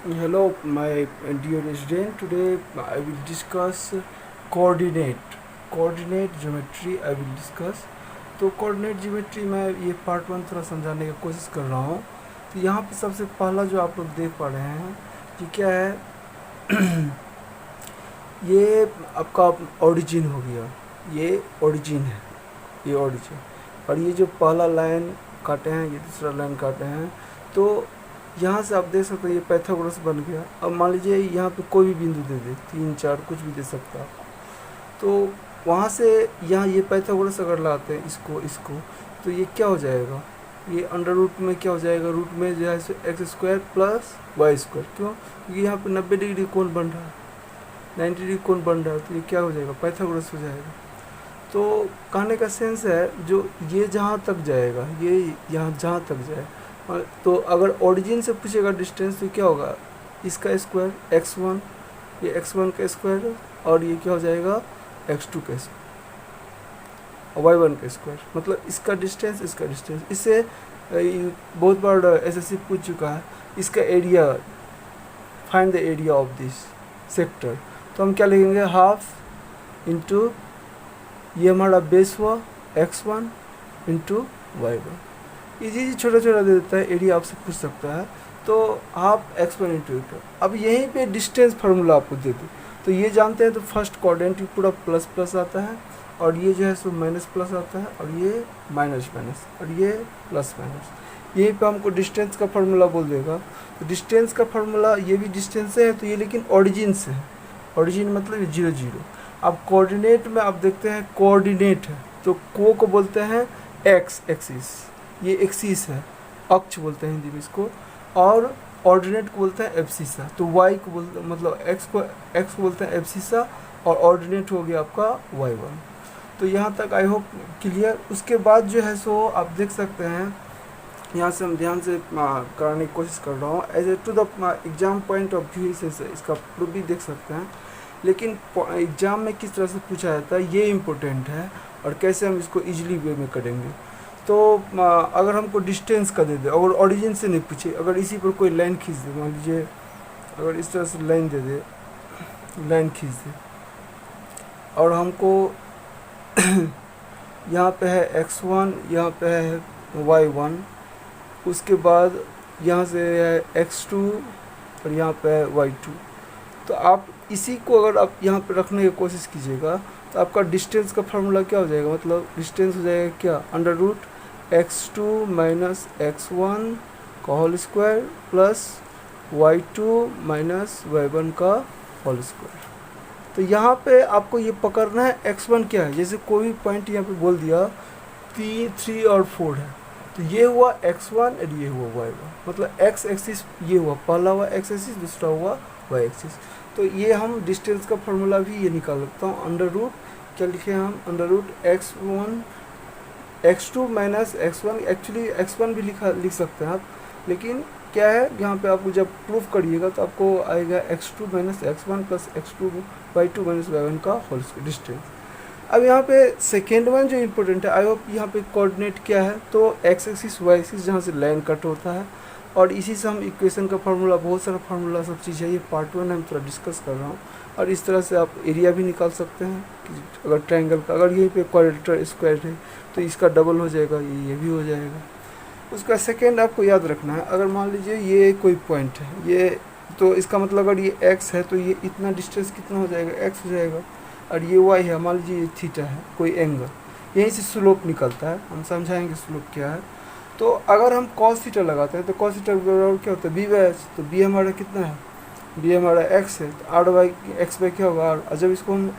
Hello, my dear student. Today I will discuss coordinate geometry. I will discuss. तो coordinate geometry में ये part 1 थोड़ा समझाने की कोशिश कर रहा हूँ। तो यहाँ पे सबसे पहला जो आप लोग देख पा रहे हैं कि क्या है ये आपका ओरिजिन हो गया। ये ओरिजिन है, ये ओरिजिन। और ये जो पहला लाइन काटे हैं, ये दूसरा लाइन काटे हैं, तो यहाँ से आप देख सकते हैं ये पैथागोरस बन गया। अब मान लीजिए यहाँ पे कोई भी बिंदु दे दे, 3 4 कुछ भी दे सकता है। तो वहाँ से यहाँ ये पैथागोरस अगर लाते हैं इसको तो ये क्या हो जाएगा, ये अंडर रूट में क्या हो जाएगा, रूट में जो है x square plus y square. क्यों? क्योंकि यहाँ पे 90 डिग्री कोण बन रहा है, 90 डिग्री कोण बन रहा है, तो ये क्या हो जाएगा, पैथागोरस हो जाएगा। तो कहने का सेंस है जो ये जहाँ तक जाएगा, ये यहाँ जहाँ तक जाए, तो अगर ओरिजिन से पूछेगा डिस्टेंस तो क्या होगा, इसका स्क्वायर x1, ये x1 का स्क्वायर, और ये क्या हो जाएगा x2 का स्क्वायर, y1 का स्क्वायर, मतलब इसका डिस्टेंस इसका डिस्टेंस। इससे बहुत बार एसएससी पूछ चुका है, इसका area, find the area of this sector. तो हम क्या लिखेंगे, हाफ इंटू ये हमारा बेस हुआ x1 इंटू y1। इजी छोटा छोटा दे देता है, एरिया आपसे पूछ सकता है। तो हाफ x1 इंटू। अब यहीं पे डिस्टेंस फार्मूला आपको दे दे, तो ये जानते हैं, तो फर्स्ट क्वाड्रेंट पूरा प्लस प्लस आता है, और ये जो है सो माइनस प्लस आता है, और ये माइनस माइनस, और ये प्लस माइनस। यहीं पे हमको डिस्टेंस का फार्मूला बोल देगा। तो डिस्टेंस का फार्मूला, ये भी डिस्टेंस है, तो ये लेकिन ओरिजिन से है। ओरिजिन मतलब 0 0। अब कोऑर्डिनेट में आप देखते हैं कोऑर्डिनेट है, तो को बोलते हैं एक्स एक्सिस, ये एक्सिस है, अक्ष बोलते हैं हिंदी में इसको। और ऑर्डिनेट को बोलते हैं एब्सिसा। तो वाई को बोलते मतलब एक्स को बोलते हैं एब्सिसा, और ऑर्डिनेट हो गया आपका y1। तो यहाँ तक आई होप क्लियर। उसके बाद जो है सो आप देख सकते हैं, यहाँ से हम ध्यान से कराने की कोशिश कर रहा हूँ, as a to the exam point of view से इसका प्रूफ भी देख सकते हैं। लेकिन एग्ज़ाम में किस तरह से पूछा जाता है ये इम्पोर्टेंट है, और कैसे हम इसको इजीली वे में करेंगे। तो अगर हमको डिस्टेंस का दे दे, अगर ओरिजिन से नहीं पूछे, अगर इसी पर कोई लाइन खींच दे, मान लीजिए अगर इस तरह से लाइन दे दे, लाइन खींच दे, और हमको यहाँ पे है x1, यहाँ पे है y1, उसके बाद यहाँ से है x2, और यहाँ पे है y2। तो आप इसी को अगर आप यहाँ पे रखने की कोशिश कीजिएगा, तो आपका डिस्टेंस का फार्मूला क्या हो जाएगा, मतलब डिस्टेंस हो जाएगा क्या, under root x2 minus x1 का whole square plus y2 minus y1 का होल स्क्वायर। तो यहाँ पे आपको ये पकड़ना है x1 क्या है। जैसे कोई भी पॉइंट यहाँ पे बोल दिया 3 और 4 है, तो ये हुआ x1 और ये हुआ y1, मतलब x एक्सिस ये हुआ, पहला हुआ x एक्सिस, दूसरा हुआ y एक्सिस। तो ये हम डिस्टेंस का फार्मूला भी ये निकाल सकता हूँ, अंडर रूट क्या लिखे हम, under root x2 minus x1, actually x1 भी लिख सकते हैं आप, लेकिन क्या है यहाँ पे आपको जब प्रूफ करिएगा तो आपको आएगा x2 minus x1 plus x2 y2 minus y1 का होल डिस्टेंस। अब यहाँ पे सेकेंड वन जो इम्पोर्टेंट है, आई होप यहाँ पे कोऑर्डिनेट क्या है, तो x एक्सिस y एक्सिस जहाँ से लाइन कट होता है, और इसी से हम इक्वेशन का फार्मूला, बहुत सारा फार्मूला सब चीज़ है, ये पार्ट 1 हम थोड़ा डिस्कस कर रहा हूँ। और इस तरह से आप एरिया भी निकाल सकते हैं कि अगर ट्रायंगल का, अगर यहीं पे क्वाड्रेटर स्क्वायर है तो इसका डबल हो जाएगा, ये भी हो जाएगा। उसका सेकेंड आपको याद रखना है, अगर मान लीजिए ये कोई पॉइंट है, ये तो इसका मतलब अगर ये x है तो ये इतना डिस्टेंस कितना हो जाएगा, x हो जाएगा, और ये y है, मान लीजिए ये थीटा है, कोई एंगल, यहीं से स्लोप निकलता है, हम समझाएंगे स्लोप क्या है। तो अगर हम cos थीटा लगाते हैं तो cos थीटा बराबर क्या होता है, b बाई एच। तो b हमारा कितना है, b हमारा x है, तो r बाई एक्स बाई क्या होगा, r। और जब इसको हम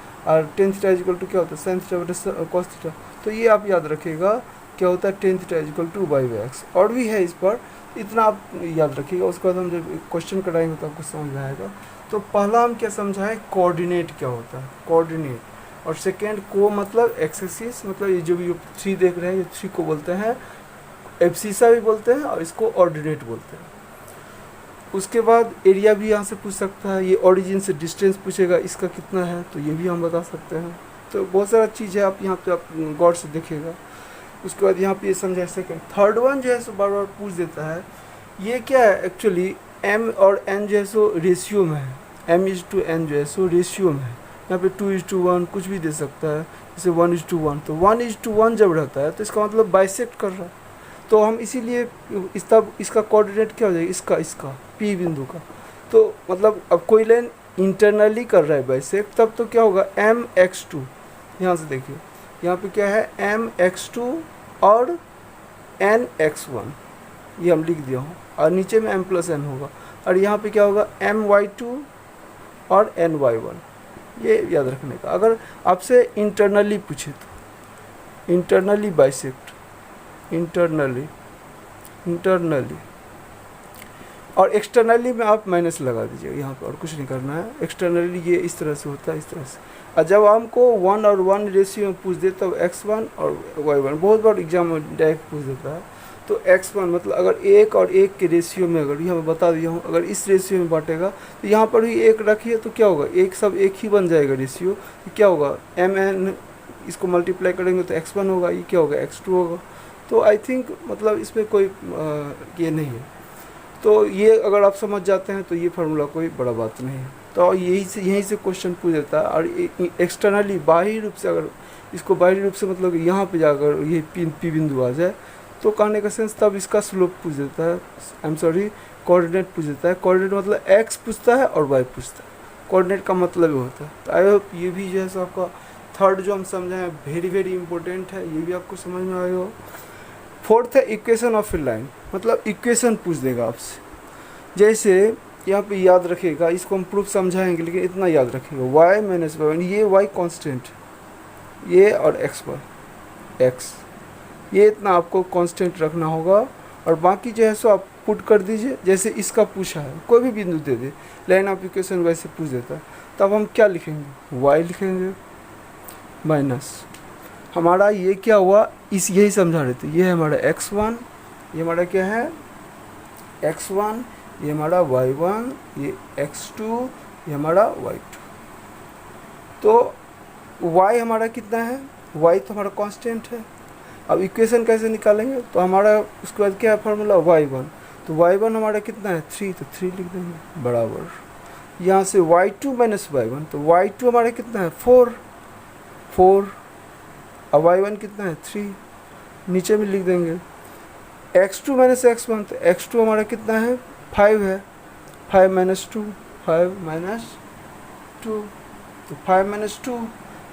टेन थीटा इजिकल टू क्या होता है, साइन थीटा बटा cos थीटा। तो ये आप याद रखिएगा क्या होता है, tan theta equal to by by x. और भी है इस पर, इतना आप याद रखिएगा। उसके बाद हम जब क्वेश्चन कराएंगे तो आपको समझ में आएगा। तो पहला हम क्या समझाएं, कोऑर्डिनेट क्या होता है, कोऑर्डिनेट। और सेकेंड को मतलब एक्स एक्सिस, मतलब ये जो भी 3 देख रहे हैं, ये 3 को बोलते हैं एब्सिसा भी बोलते हैं, और इसको ऑर्डिनेट बोलते हैं। उसके बाद एरिया भी यहाँ से पूछ सकता है, ये ओरिजिन से डिस्टेंस पूछेगा इसका कितना है, तो ये भी हम बता सकते हैं। तो बहुत सारा चीज़ है, आप यहाँ पे आप गौर से देखिएगा। उसके बाद यहाँ पे ये समझा। सेकेंड थर्ड वन जो है सो बार बार पूछ देता है, ये क्या है एक्चुअली, एम और एन जो है सो रेशियो में है, m/n जो है सो रेशियो में है। यहाँ पे 2:1 कुछ भी दे सकता है, जैसे 1:1, तो 1:1 जब रहता है तो इसका मतलब बाइसेक्ट कर रहा है। तो हम इसीलिए तब इसका कोऑर्डिनेट क्या हो जाएगा, इसका P बिंदु का। तो मतलब अब कोई लाइन इंटरनली कर रहा है बाइसेक्ट, तब तो क्या होगा mx2, यहाँ से देखिए यहाँ पे क्या है mx2 और nx1, ये हम लिख दिया हूँ, और नीचे में m+n होगा, और यहाँ पे क्या होगा my2 और ny1, ये याद रखने का। अगर आपसे इंटरनली पूछे तो इंटरनली बाइसेक्ट, इंटरनली और एक्सटर्नली में आप माइनस लगा दीजिए यहाँ पर, और कुछ नहीं करना है। एक्सटर्नली ये इस तरह से होता है, इस तरह से। और जब हमको 1 और 1 रेशियो में पूछ दे तब x1 और y1, बहुत बार एग्जाम में डायरेक्ट पूछ देता है। तो x1 मतलब अगर 1 और 1 के रेशियो में, अगर यहाँ मैं बता दिया हूँ, अगर इस रेशियो में बांटेगा तो यहाँ पर भी 1 रखिए तो क्या होगा, एक सब एक ही बन जाएगा रेशियो। तो क्या होगा mn, इसको मल्टीप्लाई करेंगे तो x1 होगा, ये क्या होगा x2 होगा। तो आई थिंक मतलब इसमें कोई ये नहीं है। तो ये अगर आप समझ जाते हैं तो ये फार्मूला कोई बड़ा बात नहीं है। तो यहीं से क्वेश्चन पूछ देता है। और एक्सटर्नली बाहरी रूप से, अगर इसको बाहरी रूप से मतलब यहाँ पे जाकर ये पी बिंदु आ जाए तो कहने का सेंस तब इसका स्लोप पूछ देता है, कोऑर्डिनेट पूछ देता है। कोऑर्डिनेट मतलब x पूछता है और y पूछता है, कोऑर्डिनेट का मतलब ये होता है। तो आई होप ये भी जो है सो आपका थर्ड जो हम समझे हैं वेरी इंपॉर्टेंट है, ये भी आपको समझ में आएगा। फोर्थ है इक्वेशन ऑफ ए लाइन, मतलब इक्वेशन पूछ देगा आपसे। जैसे यहाँ पे याद रखिएगा, इसको हम प्रूफ समझाएंगे, लेकिन इतना याद रखिएगा y - y1, ये y कांस्टेंट, ये और x पर x, ये इतना आपको कांस्टेंट रखना होगा। और बाकी जो है सो आप पुट कर दीजिए, जैसे इसका पूछा है, कोई भी बिंदु दे दे, लाइन ऑफ इक्वेशन वैसे पूछ देता है। तब हम क्या लिखेंगे, y लिखेंगे माइनस, हमारा ये क्या हुआ, इस यही समझा रहे थे, ये है हमारा x1, ये हमारा क्या है x1, ये हमारा y1, ये x2, ये हमारा y2। तो y हमारा कितना है, y तो हमारा कांस्टेंट है। अब इक्वेशन कैसे निकालेंगे, तो हमारा उसके बाद क्या है फार्मूला y1, तो y1 हमारा कितना है 3, तो 3 लिख देंगे बराबर, यहाँ से y2 माइनस y1, तो y2 हमारा कितना है 4, अब y1 कितना है 3, नीचे में लिख देंगे x2 माइनस x1, तो x2 हमारा कितना है 5 है, 5 माइनस 2, 5 माइनस 2, तो 5 माइनस 2,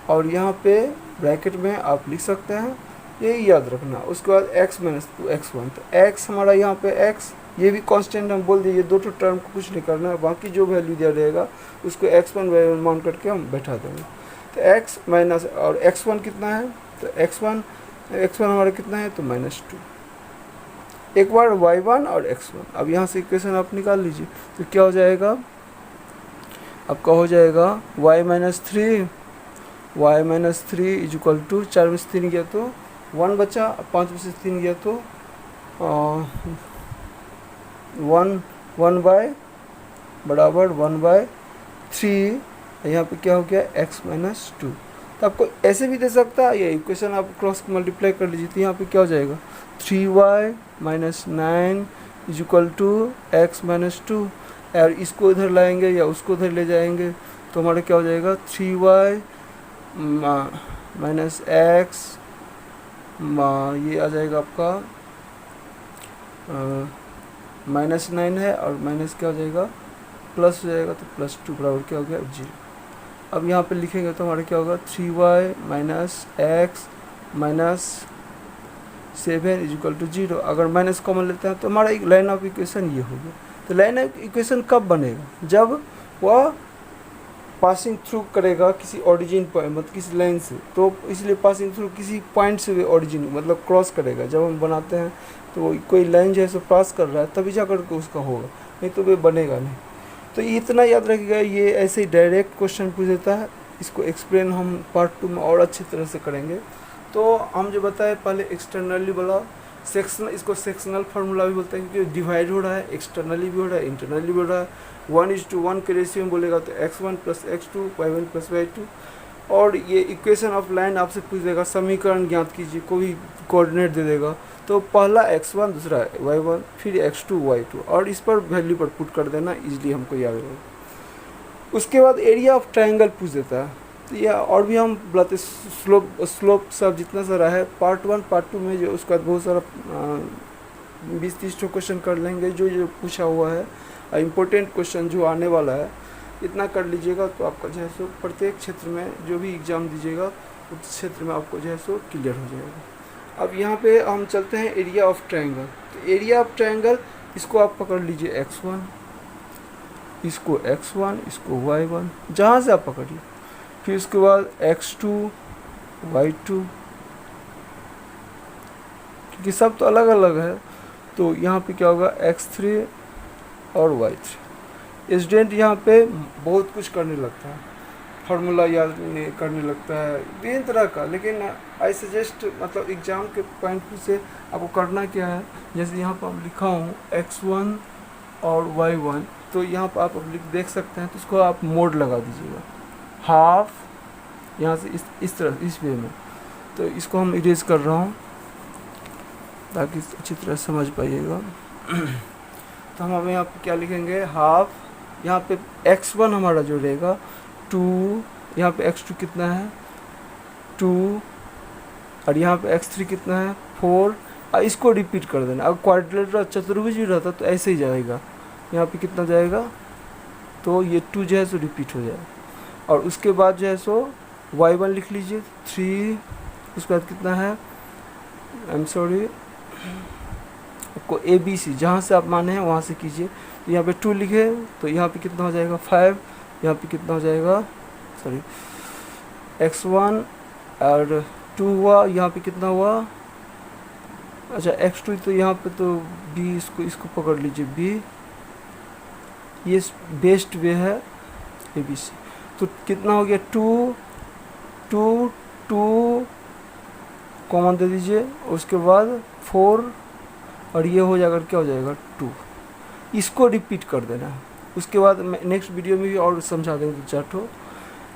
और यहाँ पे ब्रैकेट में आप लिख सकते हैं, यही याद रखना। उसके बाद x माइनस 2 x1, तो x हमारा यहाँ पे x, ये भी कांस्टेंट हम बोल दिए, दो टर्म को कुछ नहीं करना है, बाकी जो वैल्यू दिया रहेगा उसको x1 y1 मान करके हम बैठा देंगे। तो x माइनस और x1 कितना है, तो x1 हमारा कितना है, तो -2, एक बार y1 और x1। अब यहाँ से इक्वेशन आप निकाल लीजिए, तो क्या हो जाएगा आपका, हो जाएगा y minus 3 is equal to 4 में से 3 गया तो 1 बचा, 5 में से 3 गया तो 1 बाय बराबर 1/3, यहाँ पे क्या हो गया x माइनस 2। तो आपको ऐसे भी दे सकता है, ये इक्वेशन आप क्रॉस मल्टीप्लाई कर लीजिए, तो यहाँ पे क्या हो जाएगा 3y minus 9 is equal to x minus 2, और इसको इधर लाएंगे या उसको उधर ले जाएंगे तो हमारा क्या हो जाएगा 3y माइनस x, ये आ जाएगा आपका -9 है, और माइनस क्या हो जाएगा प्लस हो जाएगा, तो +2 बराबर क्या हो गया 0। अब यहाँ पे लिखेंगे तो हमारा क्या होगा 3y minus x minus 7 is equal to 0। अगर माइनस कॉमन लेते हैं तो हमारा एक लाइन ऑफ इक्वेशन ये हो गया। तो लाइन ऑफ इक्वेशन कब बनेगा, जब वह पासिंग थ्रू करेगा किसी ओरिजिन पॉइंट, मतलब किसी लाइन से, तो इसलिए पासिंग थ्रू किसी पॉइंट से ओरिजिन मतलब क्रॉस करेगा। जब हम बनाते हैं तो कोई लाइन जो है सो पास कर रहा है तभी जा करके उसका होगा, नहीं तो वे बनेगा नहीं। तो इतना याद रखिएगा, ये ऐसे ही डायरेक्ट क्वेश्चन पूछ देता है। इसको एक्सप्लेन हम पार्ट 2 में और अच्छी तरह से करेंगे। तो हम जो बताए पहले एक्सटर्नली बोला, सेक्शनल, इसको सेक्शनल फार्मूला भी बोलते हैं क्योंकि डिवाइड हो रहा है, एक्सटर्नली भी हो रहा है, इंटरनली भी हो रहा है। 1:1 के रेशियो में बोलेगा तो x1 + x2 y1 + y2, और ये इक्वेशन ऑफ लाइन आपसे पूछ देगा, समीकरण ज्ञात कीजिए, कोई कोऑर्डिनेट दे देगा, तो पहला x1 दूसरा y1 फिर x2 y2 और इस पर वैल्यू पर पुट कर देना, इजीली हमको याद रहेगा। उसके बाद एरिया ऑफ ट्रायंगल पूछ देता है, तो यह और भी हम बताते स्लोप सब जितना सारा है पार्ट 1 पार्ट 2 में, जो उसका बहुत सारा 20-30 क्वेश्चन कर लेंगे जो पूछा हुआ है, इम्पोर्टेंट क्वेश्चन जो आने वाला है, इतना कर लीजिएगा तो आपका जो है सो प्रत्येक क्षेत्र में जो भी एग्ज़ाम दीजिएगा उस क्षेत्र में आपको जो है सो क्लियर हो जाएगा। अब यहाँ पे हम चलते हैं एरिया ऑफ ट्रायंगल। तो एरिया ऑफ ट्रायंगल इसको आप पकड़ लीजिए x1, इसको x1, इसको y1, जहाँ से आप पकड़िए, फिर उसके बाद x2 y2, क्योंकि सब तो अलग अलग है, तो यहाँ पे क्या होगा x3 और y3। स्टूडेंट यहाँ पे बहुत कुछ करने लगता है, फार्मूला याद करने लगता है, विभिन्न तरह का, लेकिन आई सजेस्ट मतलब एग्ज़ाम के पॉइंट व्यू से आपको करना क्या है, जैसे यहाँ पर लिखा हूँ x1 और y1, तो यहाँ पर आप देख सकते हैं, तो इसको आप मोड लगा दीजिएगा, हाफ यहाँ से इस तरह इस वे में। तो इसको हम इरेज कर रहा हूँ ताकि अच्छी तरह समझ पाइएगा। तो हम हमें यहाँ पे क्या लिखेंगे, हाफ, यहाँ पे x1 हमारा जो रहेगा 2, यहाँ पे x2 कितना है 2, और यहाँ पे x3 कितना है 4, और इसको रिपीट कर देना। अगर क्वाड्रिलेटरल चतुर्भुज भी रहता तो ऐसे ही जाएगा, यहाँ पे कितना जाएगा, तो ये 2 जो है सो रिपीट हो जाएगा। और उसके बाद जो है सो y1 लिख लीजिए 3, उसके बाद कितना है, आई एम सॉरी, आपको ABC जहाँ से आप माने हैं वहाँ से कीजिए। तो यहाँ पे 2 लिखे, तो यहाँ पे कितना हो जाएगा 5, यहाँ पे कितना हो जाएगा, सॉरी x1 और 2 हुआ, यहाँ पे कितना हुआ, अच्छा x2, तो यहाँ पे तो B, इसको पकड़ लीजिए B, ये बेस्ट वे है ABC। तो कितना हो गया 2 2 2 कॉमन दे दीजिए, उसके बाद 4, और ये हो जाएगा क्या हो जाएगा 2, इसको रिपीट कर देना। उसके बाद नेक्स्ट वीडियो में भी और समझा देंगे 4 ठो।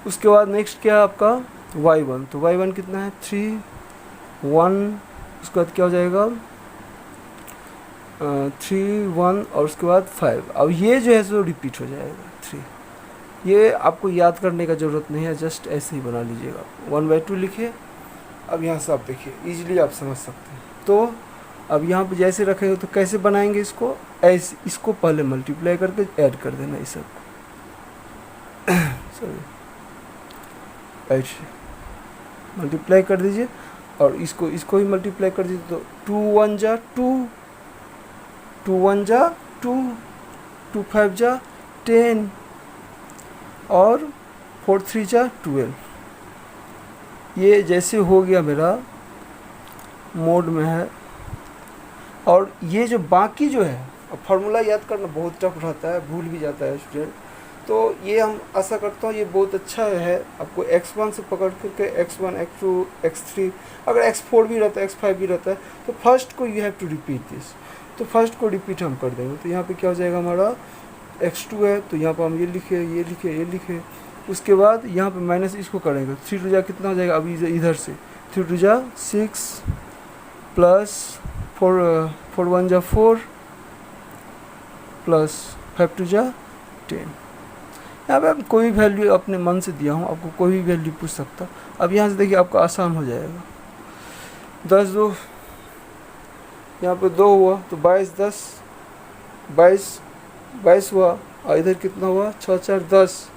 उसके बाद नेक्स्ट क्या है आपका y1, तो y1 कितना है 3 1, उसके बाद क्या हो जाएगा 3 1, और उसके बाद 5। अब ये जो है सो रिपीट हो जाएगा 3, ये आपको याद करने का ज़रूरत नहीं है, जस्ट ऐसे ही बना लीजिएगा। 1/2 लिखिए। अब यहाँ से आप देखिए इजीली आप समझ सकते हैं। तो अब यहाँ पे जैसे रखेंगे तो कैसे बनाएंगे इसको, ऐसे इसको पहले मल्टीप्लाई करके ऐड कर देना, ये सब सॉरी ऐसे मल्टीप्लाई कर दीजिए, और इसको ही मल्टीप्लाई कर दीजिए। तो 2 1 जा 2, 2 1 जा 2, 2 5 जा 10, और 4 3 जा 12। ये जैसे हो गया मेरा मोड में है। और ये जो बाकी जो है, अब फार्मूला याद करना बहुत टफ रहता है, भूल भी जाता है स्टूडेंट, तो ये हम आशा करता हूँ ये बहुत अच्छा है। आपको x1 से पकड़ करके x1 x2 x3, अगर x4 भी रहता है x5 भी रहता है, तो फर्स्ट को you have to repeat this. तो फर्स्ट को रिपीट हम कर देंगे। तो यहाँ पे क्या हो जाएगा हमारा x2 है, तो यहाँ पर हम ये लिखे। उसके बाद यहाँ पे माइनस इसको करेंगे, 3 2 कितना हो जाएगा, अभी इधर से 3 2 6 प्लस 4 1 4 प्लस 5 2 10। यहाँ पे आप कोई वैल्यू अपने मन से दिया हूँ, आपको कोई भी वैल्यू पूछ सकता। अब यहाँ से देखिए आपका आसान हो जाएगा। 10 2, यहाँ पे 2 हुआ तो 22 10, 22 हुआ, और इधर कितना हुआ 6 4 10,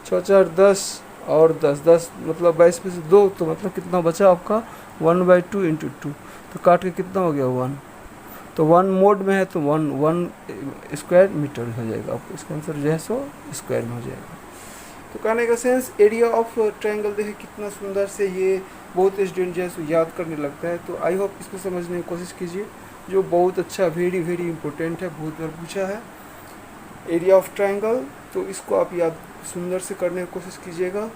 6 4 10 और 10 10, मतलब 22 में से 2, तो मतलब कितना बचा आपका 1/2 × 2, तो काट के कितना हो गया 1। तो 1 मोड में है तो 1 स्क्वायर मीटर हो जाएगा, आपको इसका आंसर जो है सो स्क्वायर में हो जाएगा। तो कहने का सेंस एरिया ऑफ ट्रायंगल देखिए कितना सुंदर से ये बहुत स्टूडेंट जो है सो याद करने लगता है। तो आई होप इसको समझने की कोशिश कीजिए, जो बहुत अच्छा वेरी इंपॉर्टेंट है, बहुत बार पूछा है एरिया ऑफ ट्रायंगल। तो इसको आप याद सुंदर से करने की कोशिश कीजिएगा।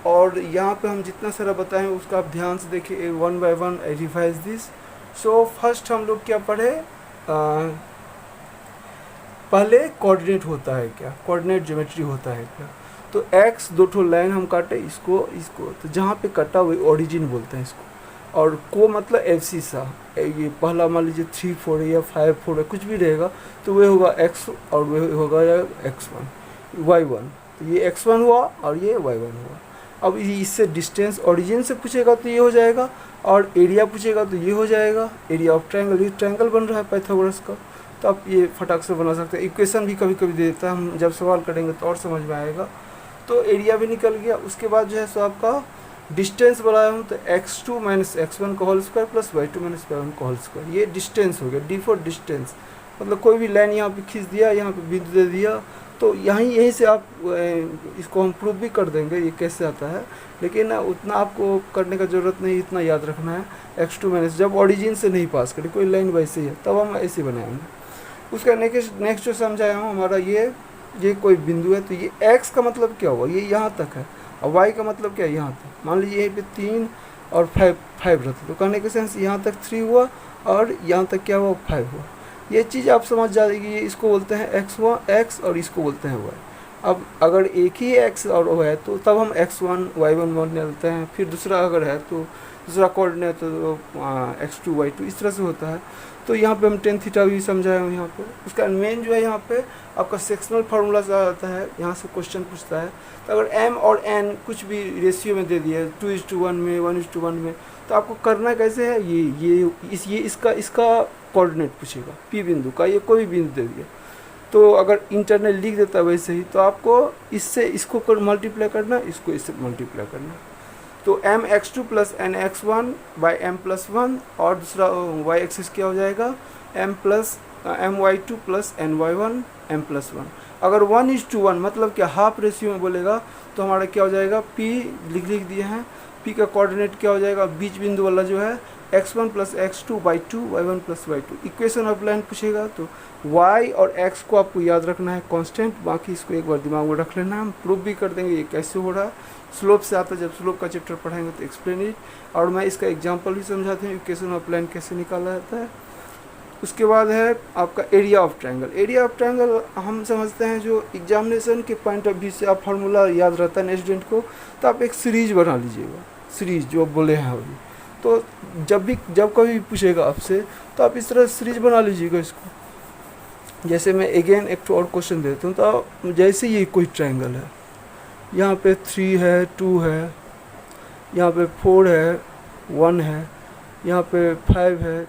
और यहाँ पे हम जितना सारा बताएं उसका आप ध्यान से देखिए, 1 by 1 I revise this. So first हम लोग क्या पढ़े, पहले कोऑर्डिनेट होता है क्या, कोऑर्डिनेट ज्योमेट्री होता है क्या। तो एक्स दो ठो लाइन हम काटे, इसको तो जहाँ पे कटा वही ओरिजिन बोलते हैं इसको। और को मतलब एफ सी सा, ये पहला मान लीजिए 3 4 या 5 4 है, कुछ भी रहेगा तो वह होगा एक्स और वह होगा x1 y1। तो ये x1 हुआ और ये y1 हुआ। अब इससे डिस्टेंस ओरिजिन से पूछेगा तो ये हो जाएगा, और एरिया पूछेगा तो ये हो जाएगा। एरिया ऑफ ट्रायंगल, ये ट्रायंगल बन रहा है पाइथागोरस का, तो आप ये फटाक से बना सकते हैं। इक्वेशन भी कभी कभी दे देता है, हम जब सवाल करेंगे तो और समझ में आएगा। तो एरिया भी निकल गया। उसके बाद जो है सो आपका डिस्टेंस बनाया हूँ, तो x2 माइनस x1 का whole square plus y2 minus y1 का होल स्क्वायर, ये डिस्टेंस हो गया। डी फॉर डिस्टेंस, मतलब कोई भी लाइन यहाँ पे खींच दिया, यहाँ पे बिंदु दे दिया, तो यहीं से आप इसको हम प्रूव भी कर देंगे ये कैसे आता है, लेकिन उतना आपको करने का ज़रूरत नहीं, इतना याद रखना है। x2 माइनस, जब ओरिजिन से नहीं पास करें, कोई लाइन वैसे ही है तब हम ऐसे बनाएंगे। उसका नेक्स्ट जो समझाया हूँ हमारा, ये कोई बिंदु है, तो ये x का मतलब क्या हुआ, ये यहाँ तक है, और y का मतलब क्या है, यहाँ तक। मान लीजिए यहीं पे 3 और 5 रहते, तो कहने के सेंस यहाँ तक 3 हुआ और यहाँ तक क्या हुआ, 5 हुआ। ये चीज़ आप समझ जाएगी, इसको बोलते हैं x और इसको बोलते हैं y। अब अगर एक ही x और y है तो तब हम x1 y1 मान लेते हैं, फिर दूसरा अगर है तो दूसरा कोऑर्डिनेट तो x2 y2, इस तरह से होता है। तो यहाँ पे हम टेन थीटा भी समझाए हूँ यहाँ पे। उसका मेन जो है यहाँ पे आपका सेक्शनल फार्मूला से आता है, यहाँ से क्वेश्चन पूछता है। तो अगर m और n कुछ भी रेशियो में दे दिया, 2:1 में, 1:1 में, तो आपको करना कैसे है, इसका कोऑर्डिनेट पूछेगा, पी बिंदु का, ये कोई बिंदु दे दिया, तो अगर इंटरनल लिख देता है वैसे ही, तो आपको इससे इसको मल्टीप्लाई करना, इसको इससे मल्टीप्लाई करना। तो mx2 plus nx1 by m plus 1, और दूसरा y एक्सिस क्या हो जाएगा, my2 plus ny1 m plus 1। अगर 1:1 मतलब क्या हाफ रेशियो में बोलेगा, तो हमारा क्या हो जाएगा, p लिख दिए हैं, p का कोऑर्डिनेट क्या हो जाएगा, बीच बिंदु वाला जो है x1 plus x2 by 2, y1 plus y2। Equation of line पूछेगा तो y और x को आपको याद रखना है कांस्टेंट, बाकी इसको एक बार दिमाग में रख लेना। हम प्रूव भी कर देंगे ये कैसे हो रहा है। स्लोप से आता है, जब स्लोप का चैप्टर पढ़ाएंगे तो एक्सप्लेन इट, और मैं इसका एग्जांपल भी समझाते हैं, इक्वेशन ऑफ लाइन कैसे निकाला जाता है। उसके बाद है आपका area of triangle. Area of triangle हम समझते हैं, जो एग्जामिनेशन के पॉइंट ऑफ व्यू से आप फार्मूला याद रहता है स्टूडेंट को, तो आप एक सीरीज बना लीजिएगा, सीरीज जो बोले हैं अभी। तो जब कभी भी पूछेगा आपसे, तो आप इस तरह सीरीज बना लीजिएगा इसको। जैसे मैं अगेन एक और क्वेश्चन देता हूँ, तो जैसे ये कोई ट्रायंगल है, यहाँ पे 3 है, 2 है, यहाँ पे 4 है, 1 है, यहाँ पे 5 है,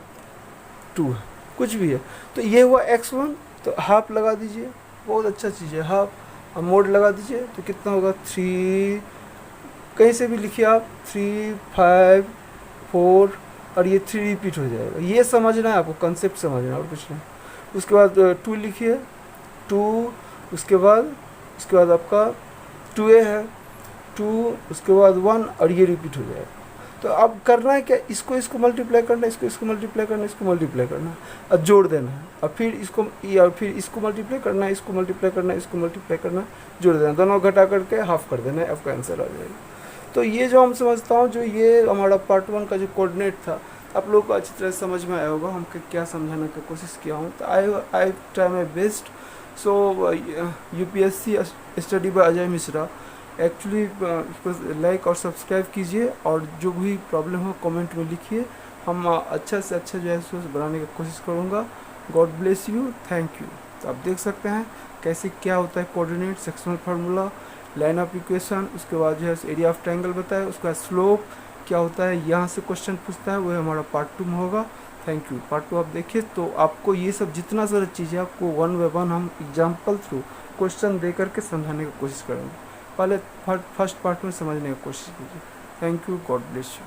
2 है, कुछ भी है, तो ये हुआ x1, तो हाफ लगा दीजिए, बहुत अच्छा चीज़ है हाफ। अब मोड लगा दीजिए तो कितना होगा, 3, कहीं से भी लिखिए आप, 3 5 4, और ये 3 रिपीट हो जाएगा। ये समझना है आपको, कंसेप्ट समझना है और कुछ नहीं। उसके बाद 2 लिखिए, 2, उसके बाद आपका 2a है, 2, उसके बाद 1, और ये रिपीट हो जाएगा। तो अब करना है क्या, इसको मल्टीप्लाई करना है, इसको मल्टीप्लाई करना है, इसको मल्टीप्लाई करना है, और जोड़ देना है, और फिर इसको मल्टीप्लाई करना है, इसको मल्टीप्लाई करना है, इसको मल्टीप्लाई करना है, जोड़ देना, दोनों घटा करके हाफ कर देना है, आपका आंसर आ जाएगा। तो ये जो हम समझता हूँ, जो ये हमारा पार्ट 1 का जो कोऑर्डिनेट था, आप लोगों को अच्छी तरह समझ में आया होगा, हम क्या समझाने की कोशिश किया हूँ। तो I try my best. So UPSC study bye Ajay Mishra, actually इसको लाइक और सब्सक्राइब कीजिए, और जो भी प्रॉब्लम हो कमेंट में लिखिए, हम अच्छा से अच्छा जो है सो बनाने की कोशिश करूँगा। God bless you, thank you. तो आप देख सकते हैं कैसे क्या होता है coordinate, sectional formula, line of equation, उसके बाद जो है एरिया ऑफ ट्रायंगल बताया, उसका स्लोप क्या होता है, यहाँ से क्वेश्चन पूछता है, वह हमारा पार्ट 2 में होगा। Thank you. पार्ट 2 आप देखिए, तो आपको ये सब जितना सारा चीज़ें आपको 1 बाय 1 हम एग्जाम्पल थ्रू क्वेश्चन दे करके समझाने की कोशिश करेंगे। पहले फर्स्ट पार्ट में समझने की कोशिश कीजिए। Thank you, God bless you.